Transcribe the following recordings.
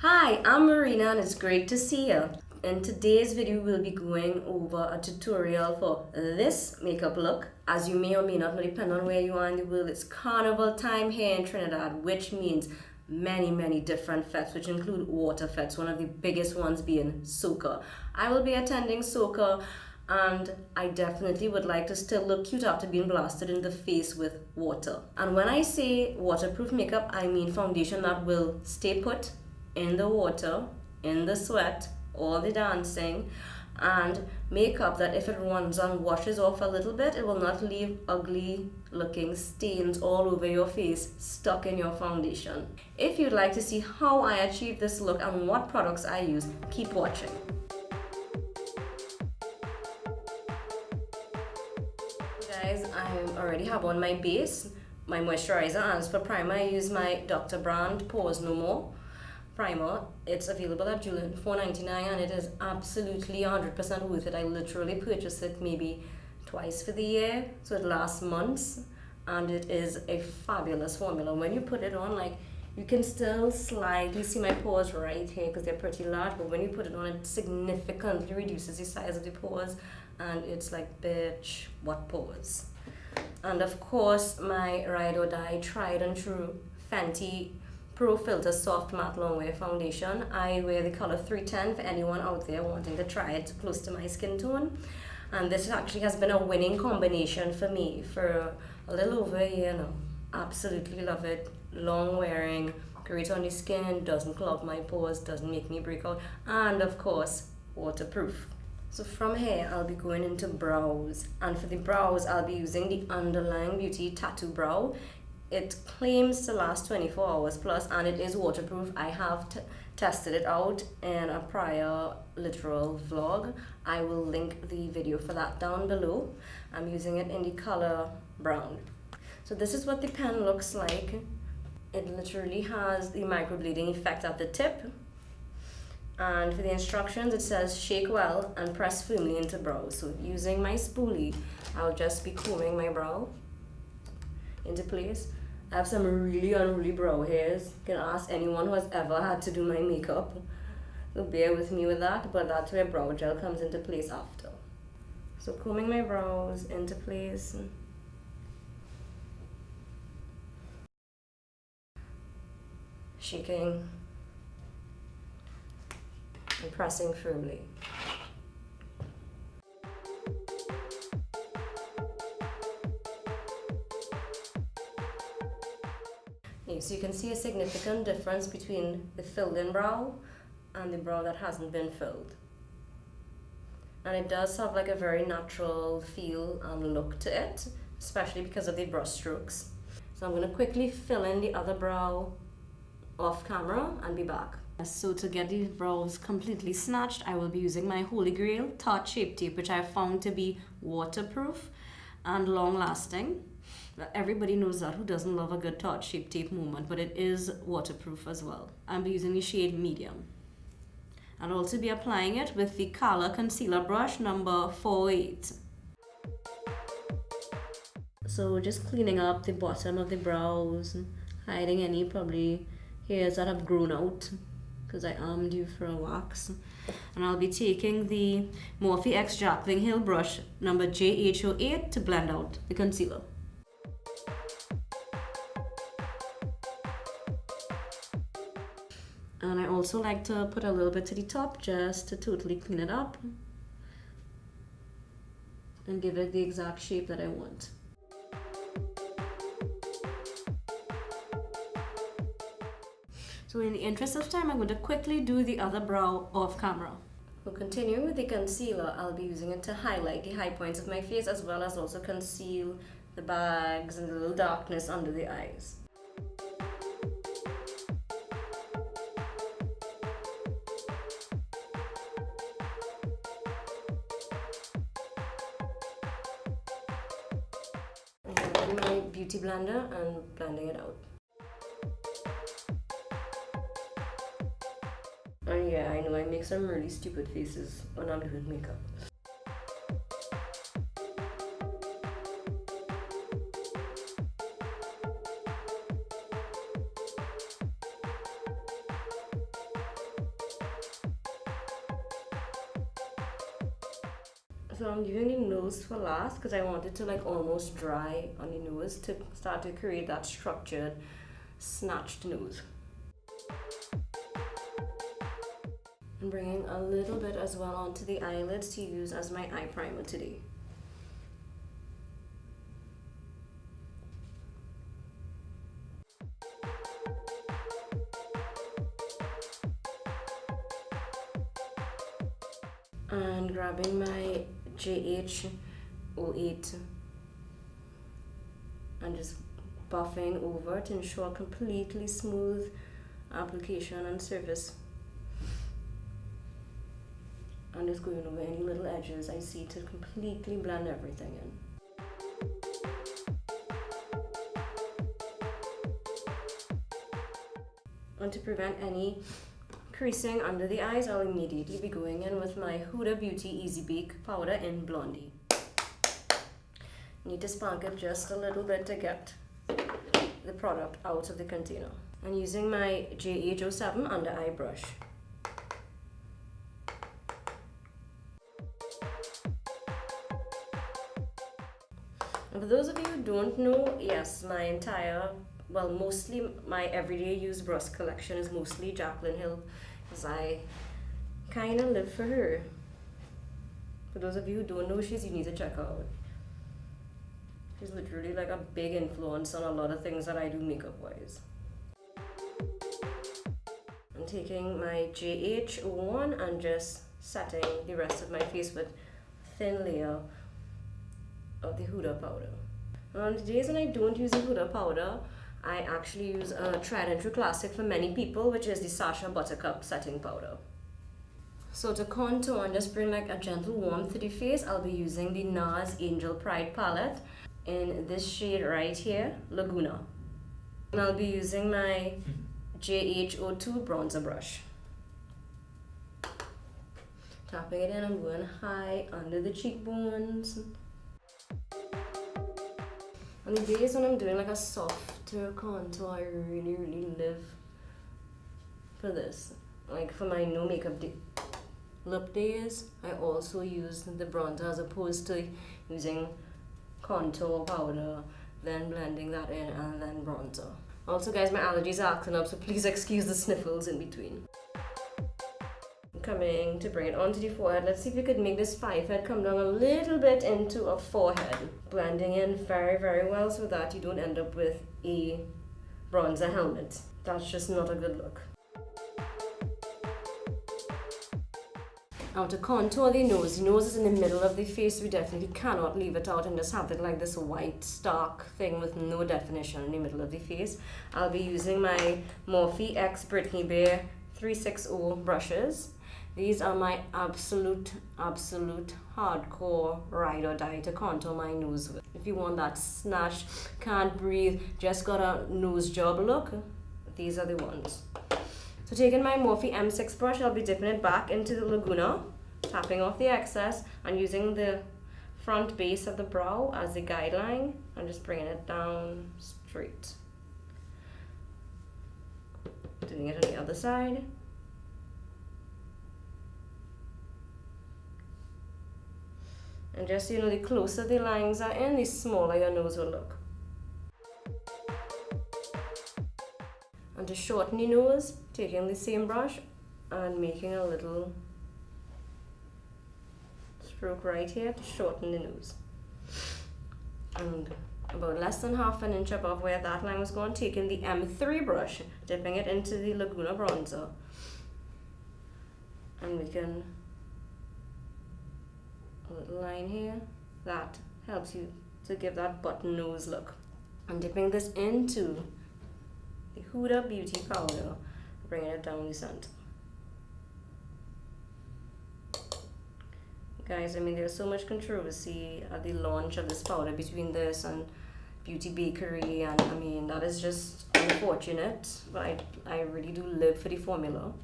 Hi, I'm Marina and it's great to see you. In today's video, we'll be going over a tutorial for this makeup look. As you may or may not know, depending on where you are in the world, it's carnival time here in Trinidad, which means many different fetes, which include water fetes, one of the biggest ones being Soca. I will be attending Soca and I definitely would like to still look cute after being blasted in the face with water. And when I say waterproof makeup, I mean foundation that will stay put in the water, in the sweat, all the dancing, and makeup that if it runs and washes off a little bit, it will not leave ugly looking stains all over your face stuck in your foundation. If you'd like to see how I achieve this look and what products I use, keep watching. Guys, I already have on my base, my moisturizer, and as for primer, I use my Dr. Brandt Pores No More primer. It's available at Jouer for $4.99 and it is absolutely 100% worth it. I literally purchase it maybe twice for the year, so it lasts months, and it is a fabulous formula. When you put it on, like, you can still slightly see my pores right here because they're pretty large, but when you put it on, it significantly reduces the size of the pores, and it's like, bitch, what pores? And of course, my ride or die, tried and true Fenty Pro Filt'r Soft Matte Longwear Foundation. I wear the color 310 for anyone out there wanting to try it close to my skin tone. And this actually has been a winning combination for me for a little over a year now. Absolutely love it. Long wearing, great on the skin, doesn't clog my pores, doesn't make me break out, and of course, waterproof. So from here, I'll be going into brows. And for the brows, I'll be using the Underlining Beauty Tattoo Brow. It claims to last 24 hours plus, and it is waterproof. I have tested it out in a prior literal vlog. I will link the video for that down below. I'm using it in the color brown. So this is what the pen looks like. It literally has the microbleeding effect at the tip. And for the instructions, it says shake well and press firmly into brows. So using my spoolie, I'll just be combing my brow into place. I have some really unruly brow hairs. You can ask anyone who has ever had to do my makeup. So bear with me with that, but that's where brow gel comes into place after. So combing my brows into place. Shaking and pressing firmly. So you can see a significant difference between the filled-in brow and the brow that hasn't been filled. And it does have like a very natural feel and look to it, especially because of the brush strokes. So I'm going to quickly fill in the other brow off camera and be back. So to get these brows completely snatched, I will be using my Holy Grail Tarte Shape Tape, which I found to be waterproof and long-lasting. Everybody knows that, who doesn't love a good Tarte Shape Tape moment, but it is waterproof as well. I'm using the shade medium. I'll also be applying it with the Color Concealer Brush number 48. So just cleaning up the bottom of the brows, hiding any probably hairs that have grown out, because I am due for a wax. And I'll be taking the Morphe X Jacqueline Hill brush number JH08 to blend out the concealer. And I also like to put a little bit to the top just to totally clean it up and give it the exact shape that I want. So in the interest of time, I'm going to quickly do the other brow off camera. So continuing with the concealer, I'll be using it to highlight the high points of my face as well as also conceal the bags and the little darkness under the eyes. My beauty blender and blending it out. And yeah, I know I make some really stupid faces when I'm doing makeup. So I'm leaving the nose for last because I want it to like almost dry on the nose to start to create that structured, snatched nose. I'm bringing a little bit as well onto the eyelids to use as my eye primer today. And grabbing my JH08 and just buffing over to ensure completely smooth application and surface. And just going over any little edges I see to completely blend everything in. And to prevent any creasing under the eyes, I'll immediately be going in with my Huda Beauty Easy Bake powder in Blondie. Need to spark it just a little bit to get the product out of the container. I'm using my JH07 under eye brush. And for those of you who don't know, yes, my entire, well, mostly my everyday use brush collection is mostly Jaclyn Hill, because I kind of live for her. For those of you who don't know, you need to check her out. She's literally like a big influence on a lot of things that I do makeup wise. I'm taking my JH01 and just setting the rest of my face with a thin layer of the Huda powder. And on the days when I don't use the Huda powder, I actually use a tried and true classic for many people, which is the Sacha Buttercup setting powder. So to contour and just bring like a gentle warmth to the face, I'll be using the Nars Angel Pride palette in this shade right here, Laguna. And I'll be using my JH02 bronzer brush. Tapping it in, I'm going high under the cheekbones. On the days when I'm doing like a softer contour, I really live for this. Like for my no makeup lip days, I also use the bronzer as opposed to using contour powder, then blending that in and then bronzer. Also guys, my allergies are acting up, so please excuse the sniffles in between. Coming to bring it onto the forehead. Let's see if we could make this 5 head come down a little bit into a 4-head. Blending in very well so that you don't end up with a bronzer helmet. That's just not a good look. Now to contour the nose is in the middle of the face. We definitely cannot leave it out and just have it like this white stark thing with no definition in the middle of the face. I'll be using my Morphe X Brittany Bear 360 brushes. These are my absolute hardcore ride or die to contour my nose with. If you want that snatched, can't breathe, just got a nose job look, these are the ones. So taking my Morphe M6 brush, I'll be dipping it back into the Laguna, tapping off the excess and using the front base of the brow as the guideline and just bringing it down straight. Doing it on the other side. And just so you know, the closer the lines are in, the smaller your nose will look. And to shorten the nose, taking the same brush and making a little stroke right here to shorten the nose. And about less than half an inch above where that line was going, taking the M3 brush, dipping it into the Laguna bronzer. And making a little line here. That helps you to give that button nose look. I'm dipping this into the Huda Beauty powder, bringing it down the center. Guys, I mean, there's so much controversy at the launch of this powder between this and Beauty Bakery, and I mean, that is just unfortunate, but I really do live for the formula.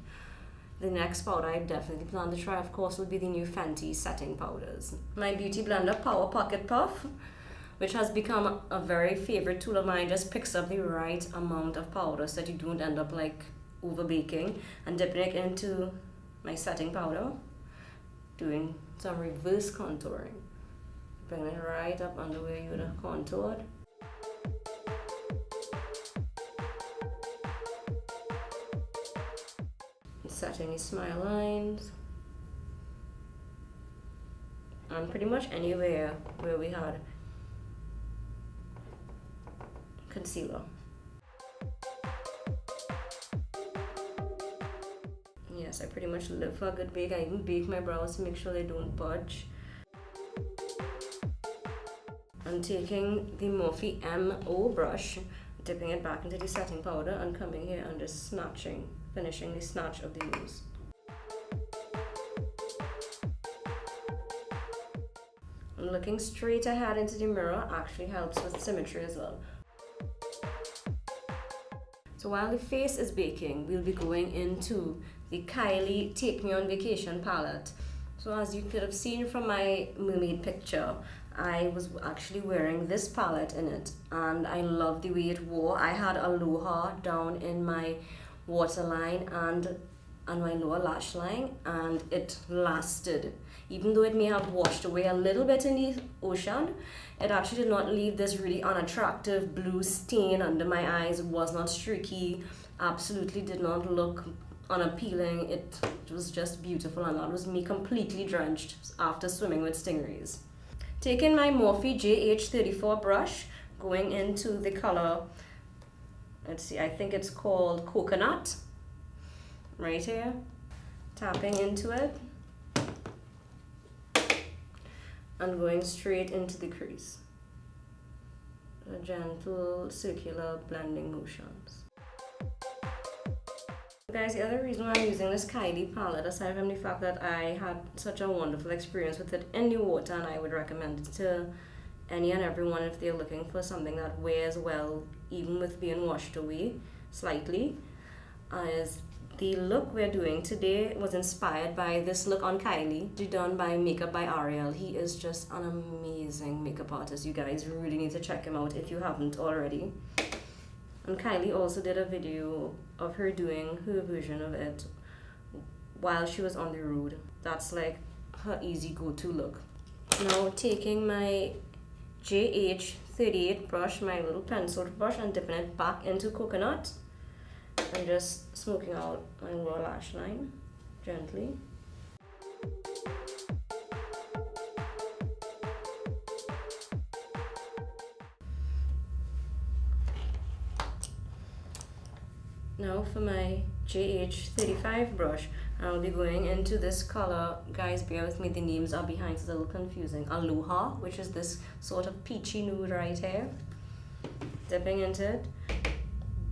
The next powder I definitely plan to try, of course, will be the new Fenty setting powders. My Beauty Blender Power Pocket Puff, which has become a very favorite tool of mine, just picks up the right amount of powder so that you don't end up like over baking, and dipping it into my setting powder, doing some reverse contouring. Bring it right up under where you would have contoured. Setting the smile lines. And pretty much anywhere where we had concealer. Yes, I pretty much live for a good bake. I even bake my brows to make sure they don't budge. I'm taking the Morphe MO brush, dipping it back into the setting powder and coming here and just snatching, finishing the snatch of the nose. And looking straight ahead into the mirror actually helps with symmetry as well. So while the face is baking, we'll be going into the Kylie Take Me on Vacation palette. So as you could have seen from my mermaid picture, I was actually wearing this palette in it, and I love the way it wore. I had Aloha down in my waterline and my lower lash line, and it lasted. Even though it may have washed away a little bit in the ocean, it actually did not leave this really unattractive blue stain under my eyes. It was not streaky, absolutely did not look unappealing. It was just beautiful, and that was me completely drenched after swimming with stingrays. Taking my Morphe JH34 brush, going into the color, let's see, I think it's called Coconut, right here, tapping into it, and going straight into the crease. A gentle circular blending motions. Guys, the other reason why I'm using this Kylie palette, aside from the fact that I had such a wonderful experience with it in the water, and I would recommend it to any and everyone if they're looking for something that wears well even with being washed away slightly, is the look we're doing today was inspired by this look on Kylie, done by Makeup by Ariel. He is just an amazing makeup artist. You guys really need to check him out if you haven't already. And Kylie also did a video of her doing her version of it while she was on the road. That's like her easy go-to look. Now taking my JH38 brush, my little pencil brush, and dipping it back into Coconut and just smoking out my lower lash line gently. Now for my JH35 brush, I'll be going into this color. Guys, bear with me, the names are behind, it's a little confusing. Aloha, which is this sort of peachy nude right here. Dipping into it.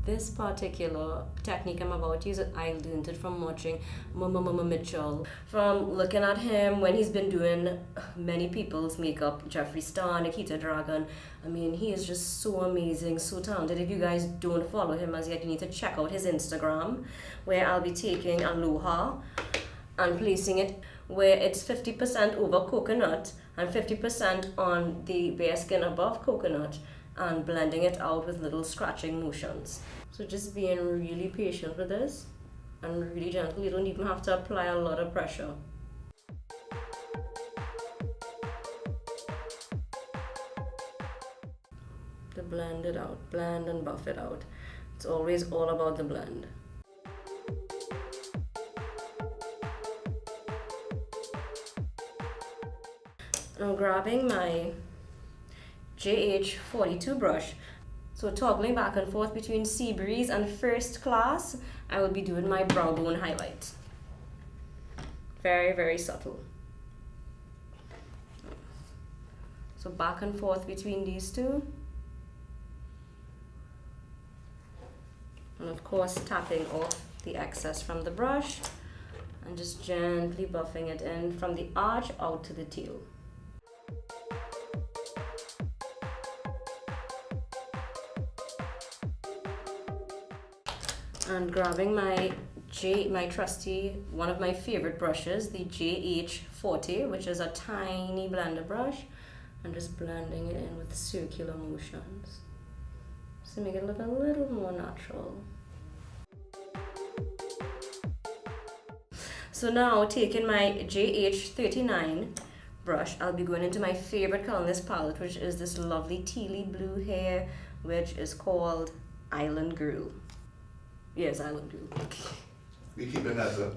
This particular technique I'm about to use, I learned it from watching Mama Mitchell. From looking at him when he's been doing many people's makeup, Jeffree, Nikita Dragon. I mean, he is just so amazing, so talented. If you guys don't follow him as yet, you need to check out his Instagram, where I'll be taking Aloha and placing it where it's 50% over coconut and 50% on the bare skin above coconut, and blending it out with little scratching motions. So just being really patient with this and really gentle. You don't even have to apply a lot of pressure. To blend it out, blend and buff it out. It's always all about the blend. Now grabbing my JH42 brush, so toggling back and forth between Sea Breeze and First Class, I will be doing my brow bone highlight. Very, very subtle. So back and forth between these two. And of course tapping off the excess from the brush and just gently buffing it in from the arch out to the tail. And grabbing my trusty, one of my favorite brushes, the JH40, which is a tiny blender brush, and just blending it in with circular motions to make it look a little more natural. So now, taking my JH39 brush, I'll be going into my favorite color in this palette, which is this lovely tealy blue here, which is called Island Girl. Yes, Island Girl. We keeping that up.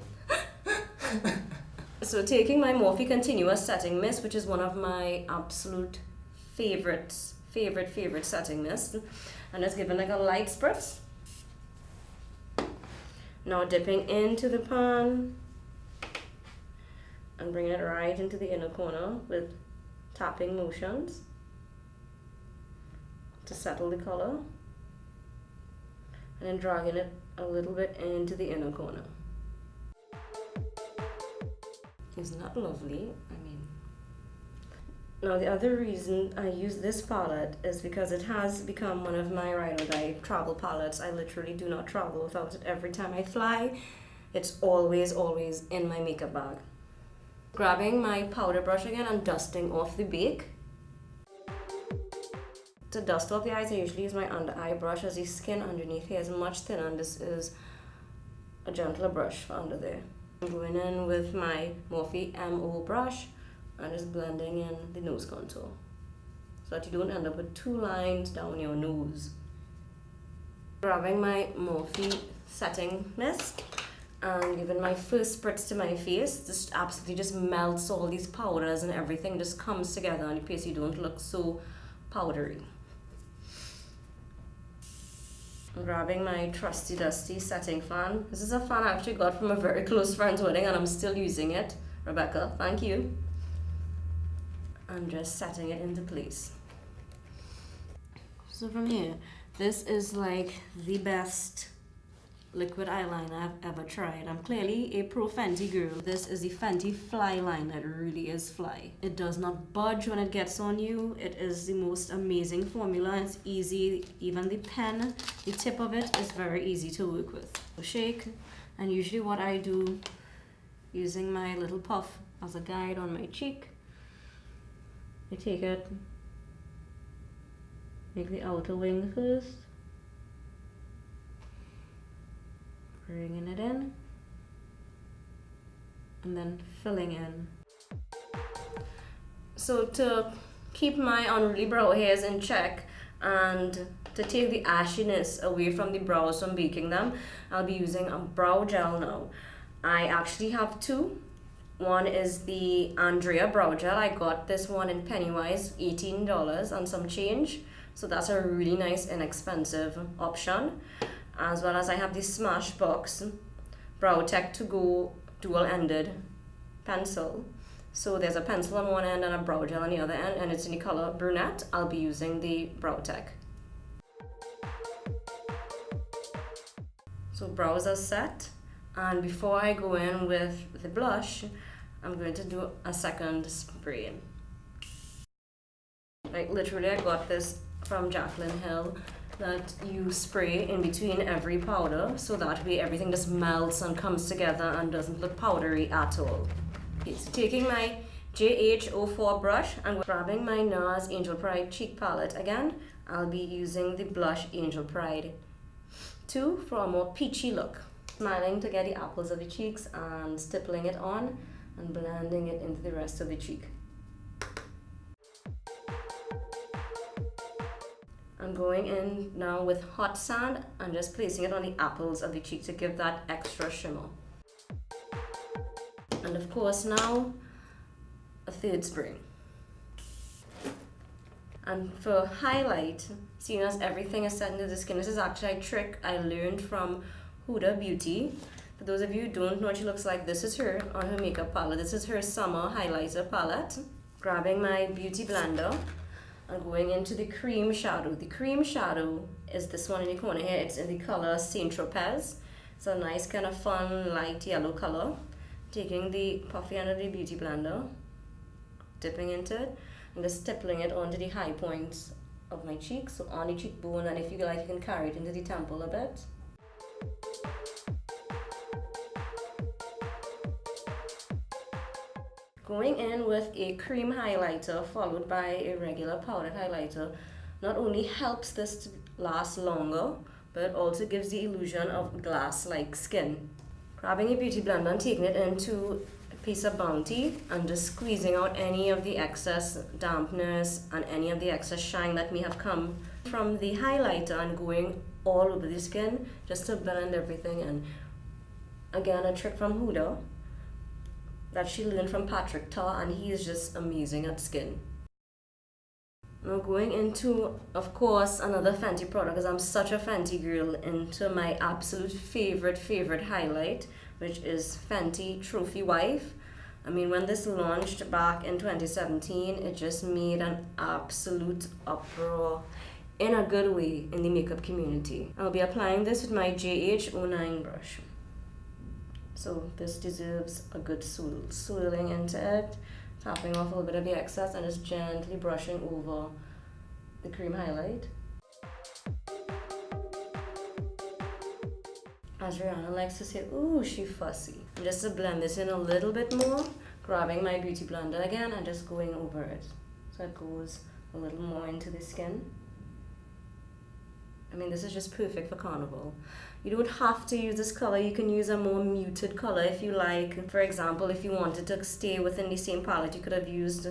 So taking my Morphe Continuous Setting Mist, which is one of my absolute favorite setting mist, and just giving like a light spritz. Now dipping into the pan and bringing it right into the inner corner with tapping motions to settle the color, and then dragging it a little bit into the inner corner. Isn't that lovely? I mean, now the other reason I use this palette is because it has become one of my ride or die travel palettes. I literally do not travel without it. Every time I fly, it's always in my makeup bag. Grabbing my powder brush again and dusting off the bake. To dust off the eyes, I usually use my under eye brush, as the skin underneath here is much thinner, and this is a gentler brush for under there. I'm going in with my Morphe MO brush and just blending in the nose contour so that you don't end up with two lines down your nose. Grabbing my Morphe setting mist and giving my first spritz to my face. Just absolutely just melts all these powders and everything just comes together on your face. You don't look so powdery. I'm grabbing my trusty dusty setting fan. This is a fan I actually got from a very close friend's wedding and I'm still using it. Rebecca, thank you. I'm just setting it into place. So from here, this is like the best liquid eyeliner I've ever tried. I'm clearly a pro Fenty girl. This is the Fenty Fly liner. It really is fly. It does not budge when it gets on you. It is the most amazing formula. It's easy. Even the pen, the tip of it is very easy to work with. So shake, and usually what I do, using my little puff as a guide on my cheek, I take it, make the outer wing first, bringing it in, and then filling in. So to keep my unruly brow hairs in check and to take the ashiness away from the brows from baking them, I'll be using a brow gel now. I actually have two. One is the Andrea brow gel. I got this one in Pennywise, $18 and some change. So that's a really nice inexpensive option. As well as I have the Smashbox Brow Tech to Go dual-ended pencil. So there's a pencil on one end and a brow gel on the other end, and it's in the color Brunette. I'll be using the Brow Tech. So brows are set, and before I go in with the blush, I'm going to do a second spray. Like literally I got this from Jaclyn Hill, that you spray in between every powder so that way everything just melts and comes together and doesn't look powdery at all. Okay, so taking my JH04 brush and grabbing my Nars Angel Pride cheek palette again, I'll be using the blush Angel Pride 2 for a more peachy look. Smiling to get the apples of the cheeks and stippling it on and blending it into the rest of the cheek. I'm going in now with hot sand and just placing it on the apples of the cheek to give that extra shimmer. And of course now, a third spray. And for highlight, seeing as everything is set into the skin, this is actually a trick I learned from Huda Beauty. For those of you who don't know what she looks like, this is her on her makeup palette. This is her summer highlighter palette. Grabbing my beauty blender and going into the cream shadow. The cream shadow is this one in the corner here. It's in the color Saint Tropez. It's a nice kind of fun light yellow color. Taking the puffy end of the beauty blender, dipping into it, and just stippling it onto the high points of my cheeks, so on the cheekbone, and if you like, you can carry it into the temple a bit. Going in with a cream highlighter followed by a regular powdered highlighter not only helps this to last longer, but it also gives the illusion of glass-like skin. Grabbing a beauty blender and taking it into a piece of Bounty and just squeezing out any of the excess dampness and any of the excess shine that may have come from the highlighter and going all over the skin just to blend everything in. Again, a trick from Huda that she learned from Tarte, and he is just amazing at skin. Now going into, of course, another Fenty product, because I'm such a Fenty girl, into my absolute favorite highlight, which is Fenty Trophy Wife. I mean, when this launched back in 2017, it just made an absolute uproar in a good way in the makeup community. I'll be applying this with my JH09 brush. So this deserves a good swirling into it, tapping off a little bit of the excess and just gently brushing over the cream highlight. As Rihanna likes to say, ooh, she fussy. And just to blend this in a little bit more, grabbing my beauty blender again and just going over it. So it goes a little more into the skin. I mean, this is just perfect for carnival. You don't have to use this color. You can use a more muted color if you like. For example, if you wanted to stay within the same palette, you could have used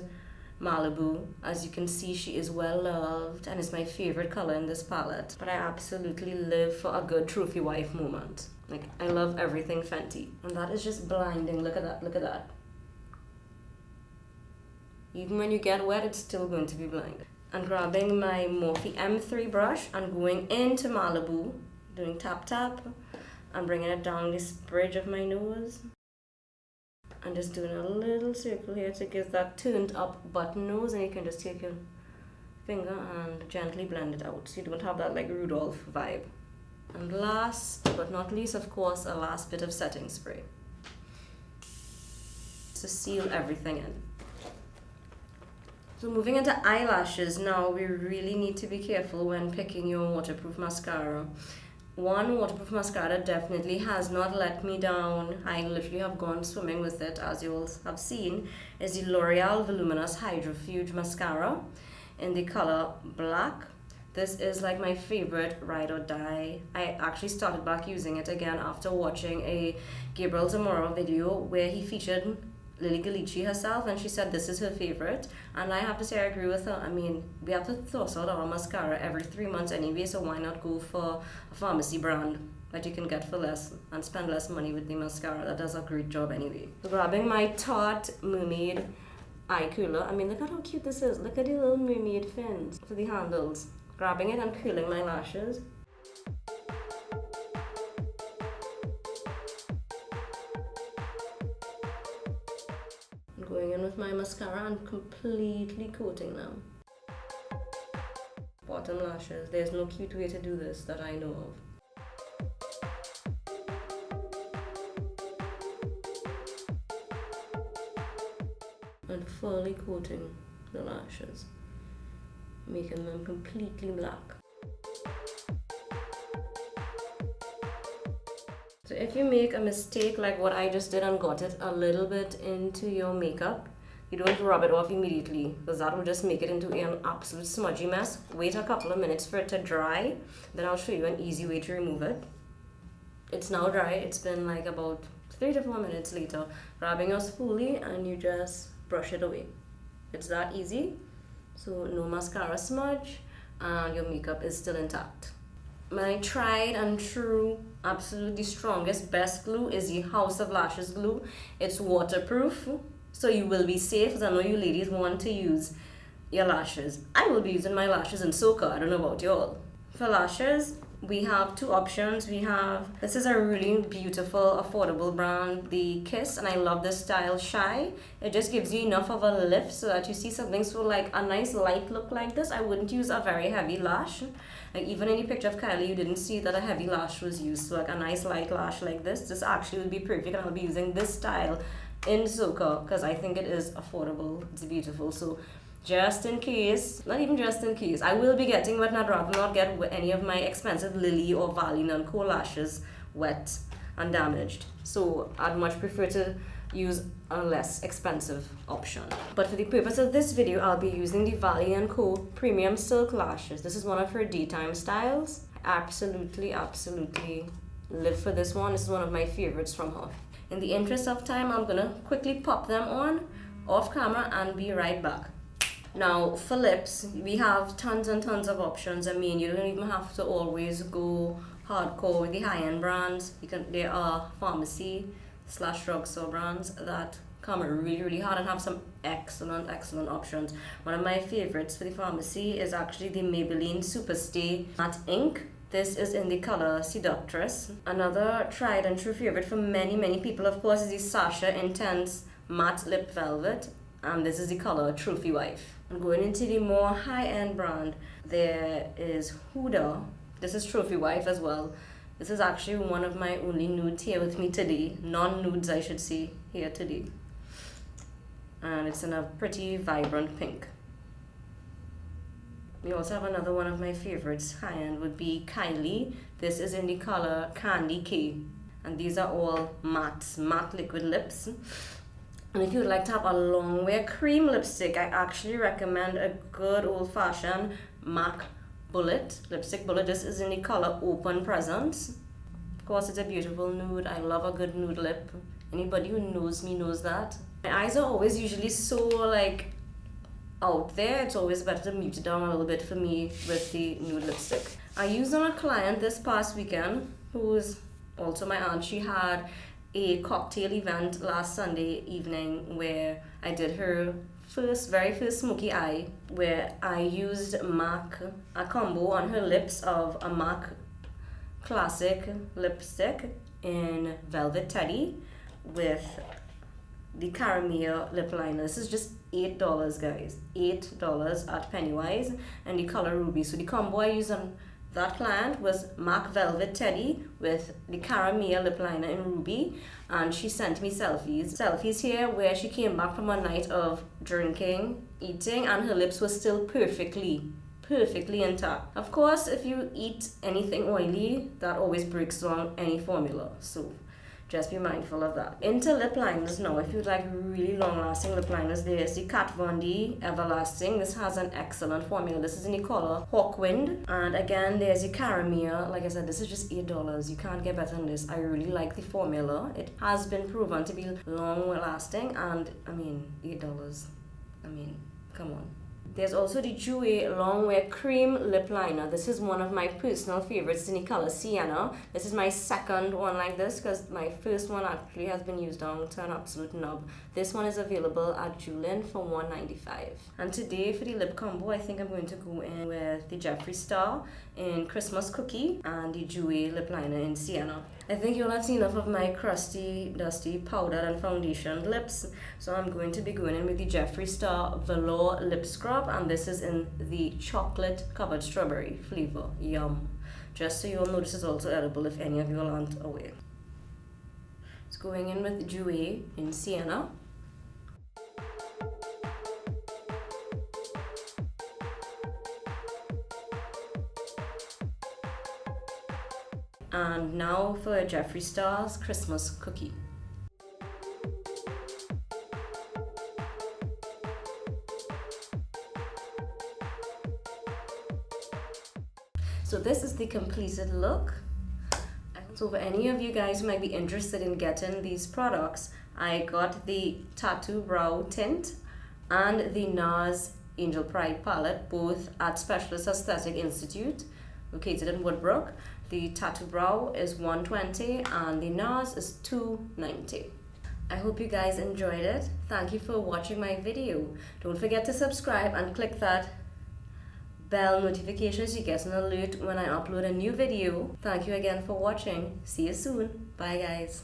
Malibu. As you can see, she is well loved and is my favorite color in this palette. But I absolutely live for a good trophy wife moment. Like, I love everything Fenty. And that is just blinding. Look at that, look at that. Even when you get wet, it's still going to be blinding. And grabbing my Morphe M3 brush and going into Malibu, doing tap tap and bringing it down this bridge of my nose and just doing a little circle here to give that turned up button nose, and you can just take your finger and gently blend it out so you don't have that like Rudolph vibe. And last but not least, of course, a last bit of setting spray to seal everything in. So moving into eyelashes now, we really need to be careful when picking your waterproof mascara. One waterproof mascara definitely has not let me down. I literally have gone swimming with it, as you all have seen, is the L'Oreal Voluminous Hydrofuge Mascara in the color Black. This is like my favorite ride or die. I actually started back using it again after watching a Gabriel Zamora video where he featured Lily Galici herself, and she said this is her favorite, and I have to say I agree with her. I mean, we have to toss out our mascara every 3 months anyway, so why not go for a pharmacy brand that you can get for less and spend less money with the mascara that does a great job anyway. So grabbing my Tarte Mermaid eye curler. I mean, look at how cute this is. Look at the little mermaid fins for the handles. Grabbing it and curling my lashes. Going in with my mascara and completely coating them. Bottom lashes. There's no cute way to do this that I know of. And fully coating the lashes, making them completely black. So if you make a mistake like what I just did and got it a little bit into your makeup, you don't rub it off immediately, because that will just make it into an absolute smudgy mess. Wait a couple of minutes for it to dry, then I'll show you an easy way to remove it. It's now dry. It's been like about 3 to 4 minutes later. Grabbing your spoolie and you just brush it away. It's that easy. So no mascara smudge and your makeup is still intact. My tried and true, absolutely strongest, best glue is the House of Lashes glue. It's waterproof, so you will be safe, because I know you ladies want to use your lashes. I will be using my lashes in Soca. I don't know about y'all. For lashes, we have 2 options. This is a really beautiful, affordable brand, the Kiss, and I love this style, Shy. It just gives you enough of a lift so that you see something, so like a nice light look like this. I wouldn't use a very heavy lash. Like even in the picture of Kylie, you didn't see that a heavy lash was used. So like a nice light lash like this actually would be perfect, and I'll be using this style in Soca because I think it is affordable. It's beautiful. So just in case, not even just in case, I will be getting wet, and I'd rather not get any of my expensive Lily or Valene and Co lashes wet and damaged. So I'd much prefer to use a less expensive option. But for the purpose of this video, I'll be using the Valene & Co Premium Silk Lashes. This is one of her daytime styles. I absolutely live for this one. This is one of my favorites from her. In the interest of time, I'm gonna quickly pop them on off camera and be right back. Now for lips, we have tons and tons of options. I mean, you don't even have to always go hardcore with the high-end brands. There are pharmacy/drugstore brands that come really hard and have some excellent options. One of my favorites for the pharmacy is actually the Maybelline Superstay Matte Ink. This is in the color Seductress. Another tried and true favorite for many people, of course, is the Sacha Intense Matte Lip Velvet, and this is the color Trophy Wife. I'm going into the more high-end brand. There is Huda. This is Trophy Wife as well. This is actually one of my only nudes here with me today. Non-nudes, I should say, here today. And it's in a pretty vibrant pink. We also have another one of my favorites, high-end, would be Kylie. This is in the color Candy K. And these are all matte liquid lips. And if you would like to have a Longwear cream lipstick, I actually recommend a good old-fashioned MAC lipstick bullet. This is in the color Open Presents. Of course, it's a beautiful nude. I love a good nude lip. Anybody who knows me knows that. My eyes are always usually so like out there. It's always better to mute it down a little bit for me with the nude lipstick. I used on a client this past weekend who's also my aunt. She had a cocktail event last Sunday evening where I did her very first smoky eye, where I used a combo on her lips of a MAC classic lipstick in Velvet Teddy with the caramel lip liner. This is just $8, guys. $8 at Pennywise, and the color Ruby. So the combo I used on that client was MAC Velvet Teddy with the caramel lip liner in Ruby, and she sent me selfies here where she came back from a night of drinking, eating, and her lips were still perfectly intact. Of course, if you eat anything oily, that always breaks down any formula, so just be mindful of that. Into lip liners now. If you'd like really long-lasting lip liners, there's the Kat Von D Everlasting. This has an excellent formula. This is in the color Hawkwind. And again, there's the caramel. Like I said, this is just $8. You can't get better than this. I really like the formula. It has been proven to be long-lasting, and I mean, $8. I mean, come on. There's also the Jouer Longwear Cream Lip Liner. This is one of my personal favorites in the color Sienna. This is my second one like this because my first one actually has been used on to an absolute nub. This one is available at Jouer for $1.95. And today for the lip combo, I think I'm going to go in with the Jeffree Star in Christmas Cookie and the Jouer Lip Liner in Sienna. I think you'll have seen enough of my crusty, dusty, powdered and foundation lips. So I'm going to be going in with the Jeffree Star Velour Lip Scrub, and this is in the chocolate covered strawberry flavor. Yum. Just so you'll know, this is also edible if any of you aren't aware. It's going in with Jouer in Sienna. And now for Jeffree Star's Christmas Cookie. So this is the completed look. So for any of you guys who might be interested in getting these products, I got the Tattoo Brow Tint and the Nars Angel Pride palette, both at Specialist Aesthetic Institute, located in Woodbrook. The Tattoo Brow is $120 and the Nars is $290. I hope you guys enjoyed it. Thank you for watching my video. Don't forget to subscribe and click that bell notification so you get an alert when I upload a new video. Thank you again for watching. See you soon. Bye guys.